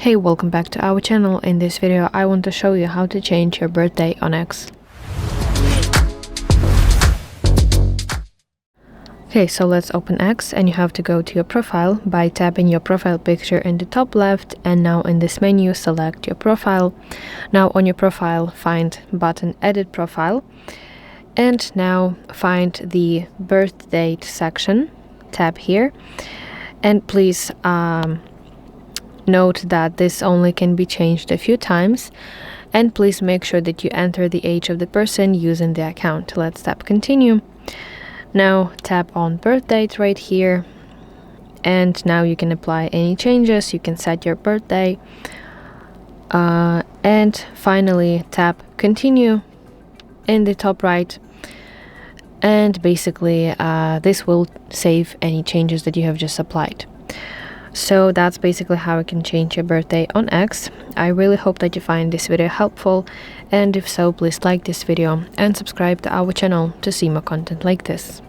Hey, welcome back to our channel. In this video I want to show you how to change your birthday on X. Okay, so let's open X, and you have to go to your profile by tapping your profile picture in the top left, and now in this menu select your profile. Now on your profile find button edit profile, and now find the birth date section, tap here, and please note that this only can be changed a few times, and please make sure that you enter the age of the person using the account. Let's tap continue. Now tap on birth date right here, and now you can apply any changes. You can set your birthday, and finally tap continue in the top right, and basically this will save any changes that you have just applied. So that's basically how you can change your birthday on X. I really hope that you find this video helpful, and if so, please like this video and subscribe to our channel to see more content like this.